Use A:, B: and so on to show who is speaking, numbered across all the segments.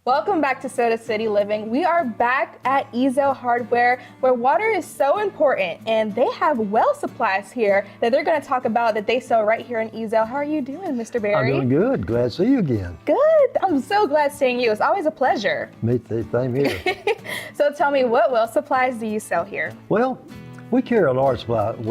A: Welcome back to Soda City Living. We are back at Ezell Hardware, where water is so important, and they have well supplies here that they're going to talk about that they sell right here in Ezell. How are you doing, Mr. Barry?
B: I'm doing good. Glad to see you again.
A: Good. I'm so glad seeing you. It's always a pleasure.
B: Me too. Same here.
A: So tell me, what well supplies do you sell here?
B: Well, we carry a large supply of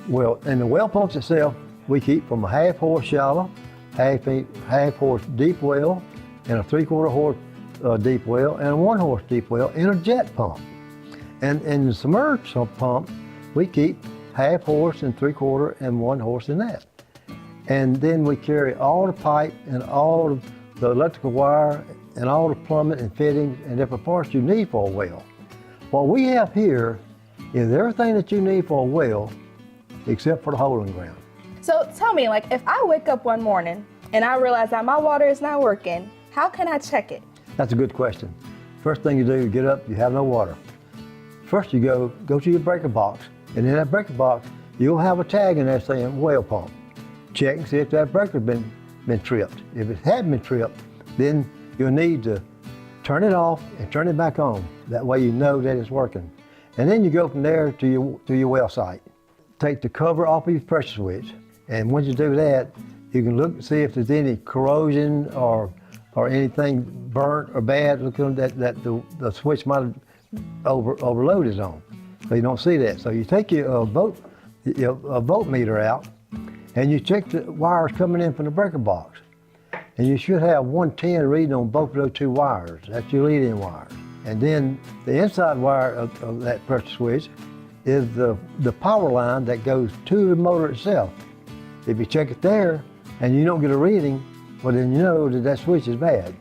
B: well, and the well pumps itself, we keep from a half-horse shallow, half-horse deep well, and a 3/4 horse deep well, and a 1-horse deep well, and a jet pump. And in the submerged pump, we keep half-horse and 3/4 and 1 horse in that. And then we carry all the pipe and all the electrical wire and all the plumbing and fittings and different parts you need for a well. What we have here is everything that you need for a well, except for the hole in the ground.
A: So tell me, like, if I wake up one morning and I realize that my water is not working, how can I check it?
B: That's a good question. First thing you do, you get up, you have no water. First you go to your breaker box, and in that breaker box, you'll have a tag in there saying well pump. Check and see if that breaker's been tripped. If it hadn't been tripped, then you'll need to turn it off and turn it back on. That way you know that it's working. And then you go from there to your well site. Take the cover off of your pressure switch, and once you do that, you can look and see if there's any corrosion or anything burnt or bad, looking that the switch might have overloaded on. So you don't see that. So you take your voltmeter out, and you check the wires coming in from the breaker box. And you should have 110 reading on both of those two wires. That's your lead-in wires. And then the inside wire of that pressure switch is the power line that goes to the motor itself. If you check it there and you don't get a reading, well, then you know that switch is bad.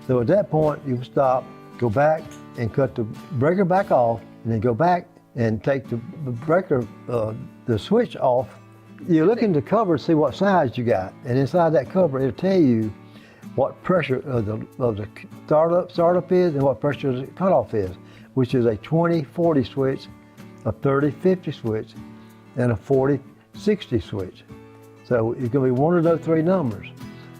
B: So at that point, you stop, go back and cut the breaker back off, and then go back and take the breaker, the switch off. You look in the cover to see what size you got, and inside that cover, it'll tell you what pressure of the startup is and what pressure the cutoff is, which is a 20-40 switch, a 30-50 switch, and a 40-60 switch. So it's going to be one of those three numbers.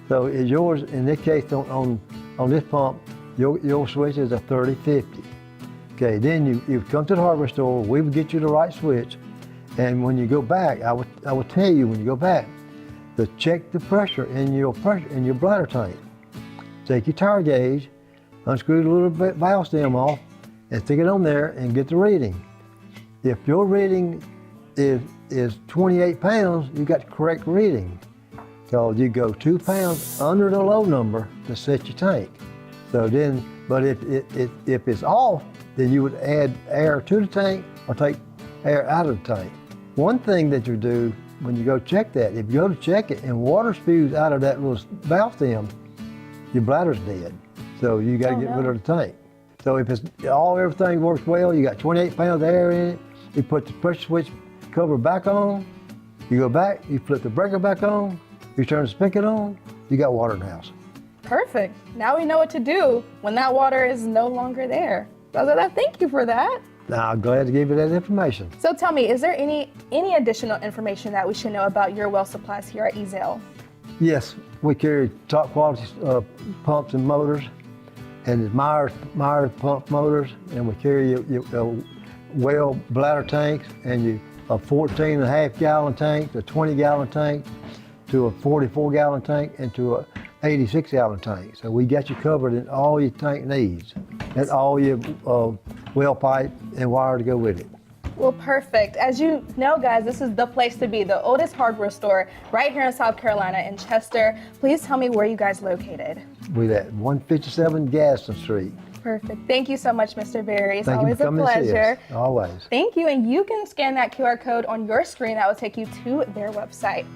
B: So is yours, in this case, on this pump, your switch is a 30-50. Okay, then you come to the hardware store, we would get you the right switch, and when you go back, I would tell you when you go back to check the pressure in your bladder tank. Take your tire gauge, unscrew the little valve stem off, and stick it on there and get the reading. If your reading is 28 pounds, you got the correct reading. So you go 2 pounds under the low number to set your tank. So then, but if it's off, then you would add air to the tank or take air out of the tank. One thing that you do when you go check that, if you go to check it and water spews out of that little valve stem, your bladder's dead. So you got to get rid of the tank. So if everything works well, you got 28 pounds of air in it, you put the pressure switch cover back on, you go back, you flip the breaker back on, you turn the spigot on, you got water in the house.
A: Perfect. Now we know what to do when that water is no longer there. So thank you for that.
B: Now, I'm glad to give you that information.
A: So tell me, is there any additional information that we should know about your well supplies here at Ezell?
B: Yes, we carry top quality pumps and motors, and Myers pump motors, and we carry your well bladder tanks, and a 14.5 gallon tank, a 20 gallon tank, to a 44 gallon tank, and to a 86 gallon tank. So we got you covered in all your tank needs, and all your well pipe and wire to go with it.
A: Well, perfect. As you know, guys, this is the place to be, the oldest hardware store right here in South Carolina in Chester. Please tell me where you guys located.
B: We're at 157 Gaston Street.
A: Perfect. Thank you so much, Mr. Barry. It's
B: Thank
A: always a pleasure.
B: Always.
A: Thank you. And you can scan that QR code on your screen. That will take you to their website.